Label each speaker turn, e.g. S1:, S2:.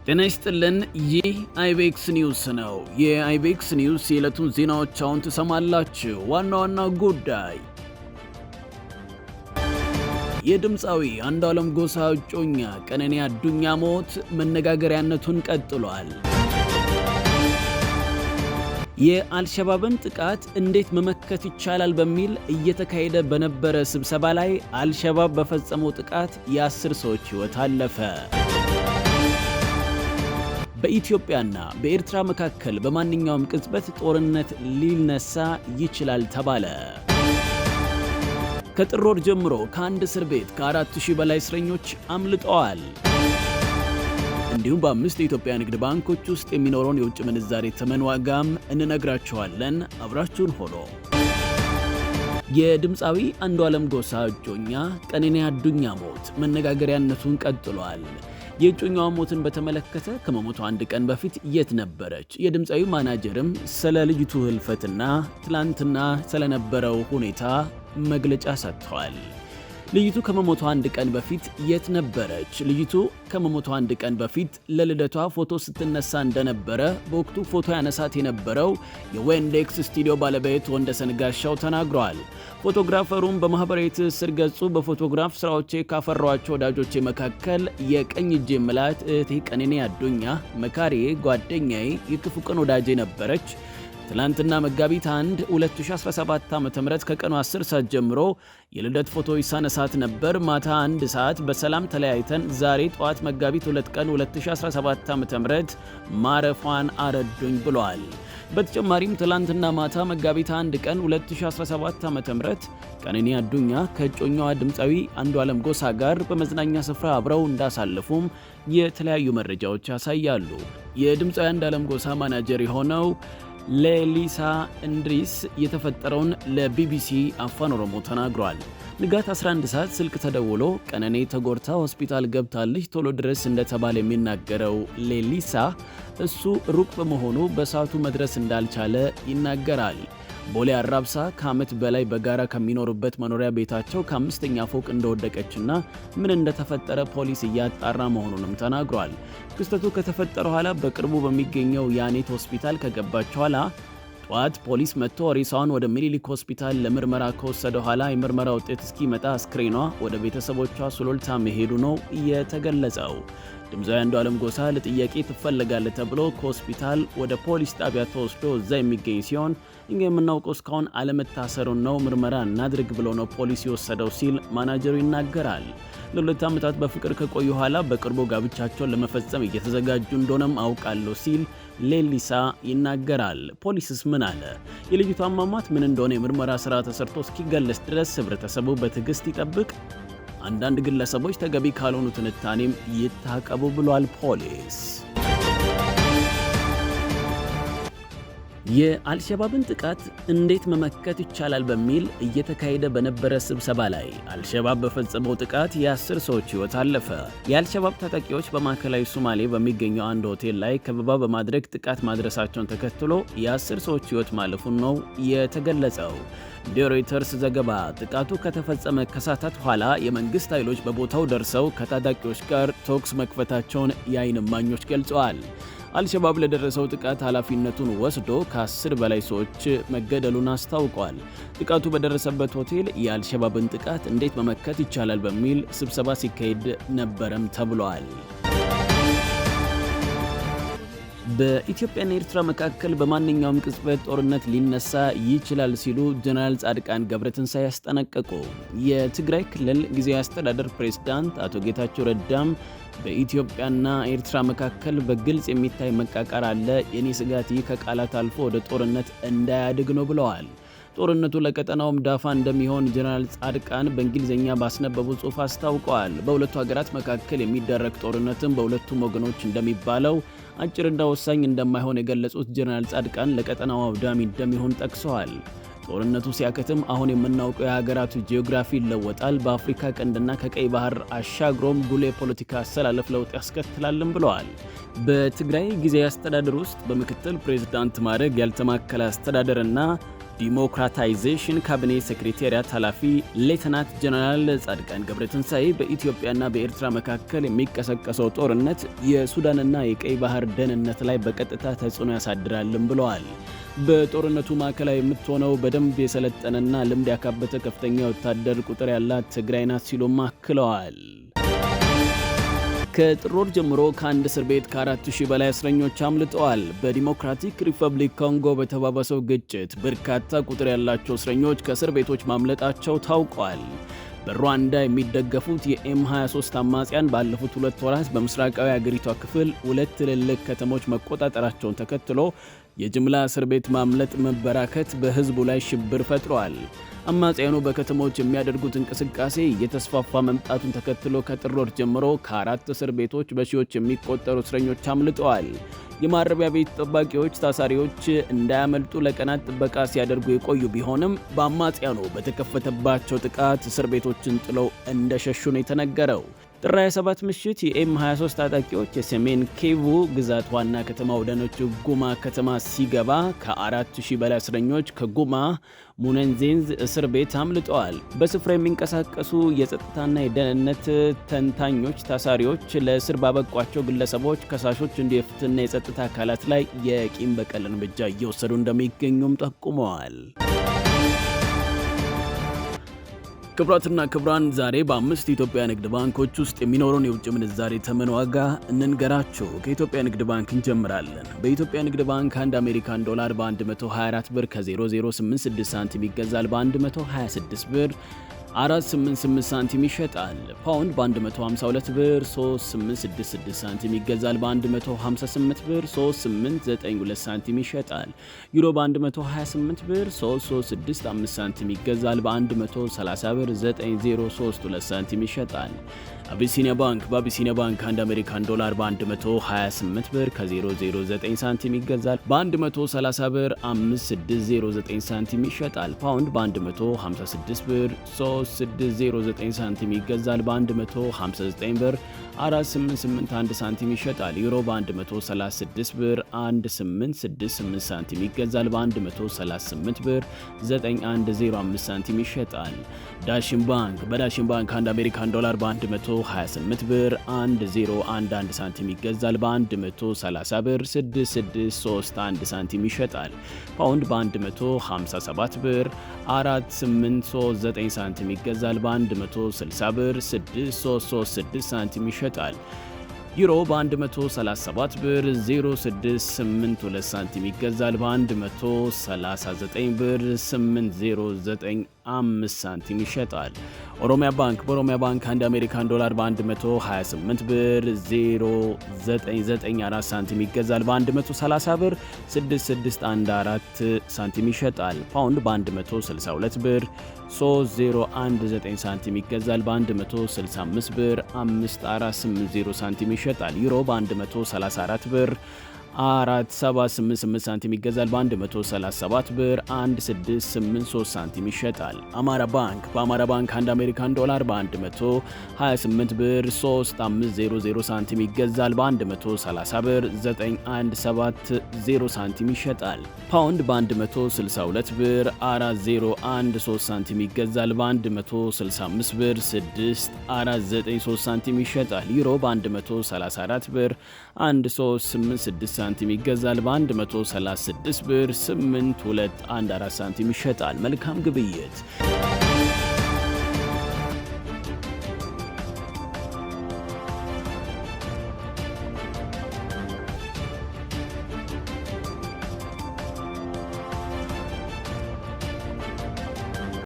S1: ጤና ይስጥልን። ይህ አይቤክስ ኒውስ ነው። የአይቤክስ ኒውስ የዕለቱን ዜናዎች አሁን ትሰማላችሁ። ዋና ዋና ጉዳይ የድምፃዊ አንዱዓለም ጎሳ እጮኛ ቀነኒ አዱኛ ሞት መነጋገሪያነቱን ቀጥሏል። የአልሸባብን ጥቃት እንዴት መመከት ይቻላል በሚል እየተካሄደ በነበረ ስብሰባ ላይ አልሸባብ በፈጸመው ጥቃት የ10 ሰዎች ሕይወት አለፈ። በኢትዮጵያና በኤርትራ መካከል በማንኛውም ቅጽበት ጦርነት ሊነሳ ይችላል ተባለ። ከጥር ወር ጀምሮ ከአንድ እስር ቤት ከ4000 በላይ እስረኞች አምልጠዋል። እንዲሁም በ5 የኢትዮጵያ ንግድ ባንኮች ውስጥ የሚኖረውን የውጭ ምንዛሬ ተመን ዋጋም እንነግራችኋለን። አብራችሁን ሆኖ የድምፃዊ አንዱዓለም ጎሳ እጮኛ ቀነኒ አዱኛ ሞት መነጋገሪያነቱን ቀጥሏል። የእጮኛዋ ሞትን በተመለከተ ከመሞቱ አንድ ቀን በፊት የት ነበረች? የድምፃዊ ማናጀርም ስለ ልጅቱ ህልፈትና ትላንትና ስለነበረው ሁኔታ መግለጫ ሰጥተዋል። ልጅቱ ከመሞቷ አንድ ቀን በፊት የት ነበረች? ልጅቱ ከመሞቷ አንድ ቀን በፊት ለልደቷ ፎቶ ስትነሳ እንደነበረ በወቅቱ ፎቶ ያነሳት የነበረው የዌንዴክስ ስቱዲዮ ባለቤት ወንደሰን ጋሻው ተናግሯል። ፎቶግራፈሩም በማህበራዊ ትስስር ገጹ በፎቶግራፍ ስራዎቼ ካፈሯቸው ወዳጆቼ መካከል የቀኝ እጄ ምላት እህቴ ቀነኒ አዱኛ መካሪዬ፣ ጓደኛዬ፣ የክፉ ቀን ወዳጄ ነበረች። ትላንትና መጋቢት 1 2017 ዓ.ም ከቀኑ 10 ሰዓት ጀምሮ የልደት ፎቶ ይሳነሳት ነበር። ማታ 1 ሰዓት በሰላም ተለያይተን ዛሬ ጠዋት መጋቢት 2 ቀን 2017 ዓ.ም ማረፏን አረዱኝ ብሏል። በተጨማሪም ትላንትና ማታ መጋቢት 1 ቀን 2017 ዓ.ም ቀነኒ አዱኛ ከእጮኛዋ ድምፃዊ አንዱዓለም ጎሳ ጋር በመዝናኛ ስፍራ አብረው እንዳሳለፉም የተለያዩ መረጃዎች ያሳያሉ። የድምፃዊ አንዱዓለም ጎሳ ማናጀር የሆነው ሌሊሳ እንድሪስ የተፈጠረውን ለቢቢሲ አፋን ኦሮሞ ተናግሯል። ንጋት 11 ሰዓት ስልክ ተደውሎ ቀነኒ ተጎድታ ሆስፒታል ገብታለች ቶሎ ድረስ እንደተባለ የሚናገረው ሌሊሳ እሱ ሩቅ በመሆኑ በሰዓቱ መድረስ እንዳልቻለ ይናገራል። ቦሌ አራብሳ ከዓመት በላይ በጋራ ከሚኖሩበት መኖሪያ ቤታቸው ከ5ኛ ፎቅ እንደወደቀችና ምን እንደተፈጠረ ፖሊስ እያጣራ መሆኑንም ተናግሯል። ክስተቱ ከተፈጠረ ኋላ በቅርቡ በሚገኘው ያኔት ሆስፒታል ከገባች ኋላ ጠዋት ፖሊስ መጥቶ ሬሳዋን ወደ ሚኒሊክ ሆስፒታል ለምርመራ ከወሰደ ኋላ የምርመራ ውጤት እስኪመጣ አስክሬኗ ወደ ቤተሰቦቿ ሱሉልታ መሄዱ ነው የተገለጸው። ድምፃዊ አንዱዓለም ጎሳ ለጥያቄ ትፈለጋለህ ተብሎ ከሆስፒታል ወደ ፖሊስ ጣቢያ ተወስዶ እዛ የሚገኝ ሲሆን እኛ የምናውቀው እስካሁን አለመታሰሩን ነው፣ ምርመራ እናድርግ ብሎ ነው ፖሊስ የወሰደው ሲል ማናጀሩ ይናገራል። ለ2 ዓመታት በፍቅር ከቆዩ ኋላ በቅርቡ ጋብቻቸውን ለመፈጸም እየተዘጋጁ እንደሆነም አውቃለሁ ሲል ሌሊሳ ይናገራል። ፖሊስስ ምን አለ? የልጅቷ አሟሟት ምን እንደሆነ የምርመራ ስራ ተሰርቶ እስኪገለጽ ድረስ ህብረተሰቡ በትዕግስት ይጠብቅ፣ አንዳንድ ግለሰቦች ተገቢ ካልሆኑ ትንታኔም ይታቀቡ ብሏል ፖሊስ። የአልሸባብን ጥቃት እንዴት መመከት ይቻላል በሚል እየተካሄደ በነበረ ስብሰባ ላይ አልሸባብ በፈጸመው ጥቃት የ10 ሰዎች ሕይወት አለፈ። የአልሸባብ ታጣቂዎች በማዕከላዊ ሶማሌ በሚገኘው አንድ ሆቴል ላይ ከበባ በማድረግ ጥቃት ማድረሳቸውን ተከትሎ የ10 ሰዎች ሕይወት ማለፉን ነው የተገለጸው። እንደ ሮይተርስ ዘገባ ጥቃቱ ከተፈጸመ ከሰዓታት በኋላ የመንግስት ኃይሎች በቦታው ደርሰው ከታጣቂዎች ጋር ተኩስ መክፈታቸውን የዓይን እማኞች ገልጸዋል። አልሸባብ ለደረሰው ጥቃት ኃላፊነቱን ወስዶ ከ10 በላይ ሰዎች መገደሉን አስታውቋል። ጥቃቱ በደረሰበት ሆቴል የአልሸባብን ጥቃት እንዴት መመከት ይቻላል በሚል ስብሰባ ሲካሄድ ነበረም ተብሏል። በኢትዮጵያና ኤርትራ መካከል በማንኛውም ቅጽበት ጦርነት ሊነሳ ይችላል ሲሉ ጀነራል ጻድቃን ገብረትንሳኤ ያስጠነቀቁ። የትግራይ ክልል ጊዜያዊ አስተዳደር ፕሬዝዳንት አቶ ጌታቸው ረዳም በኢትዮጵያና ኤርትራ መካከል በግልጽ የሚታይ መቃቃር አለ፣ የኔ ስጋት ይህ ከቃላት አልፎ ወደ ጦርነት እንዳያድግ ነው ብለዋል። ጦርነቱ ለቀጠናውም ዳፋ እንደሚሆን ጀነራል ጻድቃን በእንግሊዝኛ ባስነበቡ ጽሑፍ አስታውቀዋል። በሁለቱ ሀገራት መካከል የሚደረግ ጦርነትም በሁለቱም ወገኖች እንደሚባለው አጭርና ወሳኝ እንደማይሆን የገለጹት ጀነራል ጻድቃን ለቀጠናው አውዳሚ እንደሚሆን ጠቅሰዋል። ጦርነቱ ሲያከትም አሁን የምናውቀው የሀገራቱ ጂኦግራፊ ይለወጣል፣ በአፍሪካ ቀንድና ከቀይ ባህር አሻግሮም ጉልህ የፖለቲካ አሰላለፍ ለውጥ ያስከትላልም ብለዋል። በትግራይ ጊዜያዊ አስተዳደር ውስጥ በምክትል ፕሬዝዳንት ማዕረግ ያልተማከለ አስተዳደርና ዲሞክራታይዜሽን ካቢኔ ሴክሬታሪያት ኃላፊ ሌተናንት ጀነራል ጻድቃን ገብረትንሳኤ በኢትዮጵያና በኤርትራ መካከል የሚቀሰቀሰው ጦርነት የሱዳንና የቀይ ባህር ደህንነት ላይ በቀጥታ ተጽዕኖ ያሳድራልም ብለዋል። በጦርነቱ ማዕከላዊ የምትሆነው በደንብ የሰለጠነና ልምድ ያካበተ ከፍተኛ ወታደር ቁጥር ያላት ትግራይ ናት ሲሉም አክለዋል። ከጥር ወር ጀምሮ ከአንድ እስር ቤት ከ4000 በላይ እስረኞች አምልጠዋል። በዲሞክራቲክ ሪፐብሊክ ኮንጎ በተባባሰው ግጭት በርካታ ቁጥር ያላቸው እስረኞች ከእስር ቤቶች ማምለጣቸው ታውቋል። በሩዋንዳ የሚደገፉት የኤም23 አማጽያን ባለፉት 2 ወራት በምስራቃዊ አገሪቷ ክፍል 2 ትልልቅ ከተሞች መቆጣጠራቸውን ተከትሎ የጅምላ እስር ቤት ማምለጥ መበራከት በህዝቡ ላይ ሽብር ፈጥሯል። አማጽያኑ በከተሞች የሚያደርጉት እንቅስቃሴ እየተስፋፋ መምጣቱን ተከትሎ ከጥር ወር ጀምሮ ከ4 እስር ቤቶች በሺዎች የሚቆጠሩ እስረኞች አምልጠዋል። የማረቢያ ቤት ጠባቂዎች ታሳሪዎች እንዳያመልጡ ለቀናት ጥበቃ ሲያደርጉ የቆዩ ቢሆንም በአማጽያኑ በተከፈተባቸው ጥቃት እስር ቤቶችን ጥለው እንደሸሹ ነው የተነገረው። ጥር 27 ምሽት የኤም23 ታጣቂዎች የሰሜን ኪቩ ግዛት ዋና ከተማ ወደሆነችው ጉማ ከተማ ሲገባ ከ4000 በላይ እስረኞች ከጉማ ሙነንዜንዝ እስር ቤት አምልጠዋል። በስፍራ የሚንቀሳቀሱ የጸጥታና የደህንነት ተንታኞች ታሳሪዎች ለእስር ባበቋቸው ግለሰቦች፣ ከሳሾች እንዲሁ የፍትህና የጸጥታ አካላት ላይ የቂም በቀል እርምጃ እየወሰዱ እንደሚገኙም ጠቁመዋል። ክቡራትና ክቡራን ዛሬ በ5 የኢትዮጵያ ንግድ ባንኮች ውስጥ የሚኖረውን የውጭ ምንዛሬ ተመን ዋጋ እንንገራችሁ። ከኢትዮጵያ ንግድ ባንክ እንጀምራለን። በኢትዮጵያ ንግድ ባንክ 1 አሜሪካን ዶላር በ124 ብር ከ0086 ሳንቲም ይገዛል። በ126 ብር 488 ሳንቲም ይሸጣል። ፓውንድ በ152 ብር 3866 ሳንቲም ይገዛል። በ158 ብር 3892 ሳንቲም ይሸጣል። ዩሮ በ128 ብር 3365 ሳንቲም ይገዛል። በ130 ብር 9032 ሳንቲም ይሸጣል። አቢሲኒያ ባንክ በአቢሲኒያ ባንክ 1 አሜሪካን ዶላር በ128 ብር ከ009 ሳንቲም ይገዛል። በ130 ብር 5609 ሳንቲም ይሸጣል። ፓውንድ በ156 ብር 3609 ሳንቲም ይገዛል። በ159 ብር 4881 ሳንቲም ይሸጣል። ዩሮ በ136 ብር 1868 ሳንቲም ይገዛል። በ138 ብር 9105 ሳንቲም ይሸጣል። ዳሽን ባንክ በዳሽን ባንክ 1 አሜሪካን ዶላር በ128 ብር 1011 ሳንቲም ይገዛል። በ130 ብር 6631 ሳንቲም ይሸጣል። ፓውንድ በ157 ብር 4839 ሳንቲም ይገዛል። በ160 ብር 6336 ሳንቲም ይሸጣል። ዩሮ በ137 ብር 0682 ሳንቲም ይገዛል። በ139 ብር 8095 ሳንቲም ይሸጣል። ኦሮሚያ ባንክ በኦሮሚያ ባንክ 1 አሜሪካን ዶላር በ128 ብር 0994 ሳንቲም ይገዛል። በ130 ብር 6614 ሳንቲም ይሸጣል። ፓውንድ በ162 ብር 3019 ሳንቲም ይገዛል። በ165 ብር 5480 ሳንቲም ይሸጣል። ዩሮ በ134 ብር 4788 ሳንቲም ይገዛል። በ137 ብር 1683 ሳንቲም ይሸጣል። አማራ ባንክ በአማራ ባንክ 1 አሜሪካን ዶላር በ128 ብር 3500 ሳንቲም ይገዛል። በ130 ብር 9170 ሳንቲም ይሸጣል። ፓውንድ በ162 ብር 4013 ሳንቲም ይገዛል። በ165 ብር 6493 ሳንቲም ይሸጣል። ዩሮ በ134 ብር 1386 ሳንቲም ይገዛል። በ136 ብር 8214 ሳንቲም ይሸጣል። መልካም ግብይት።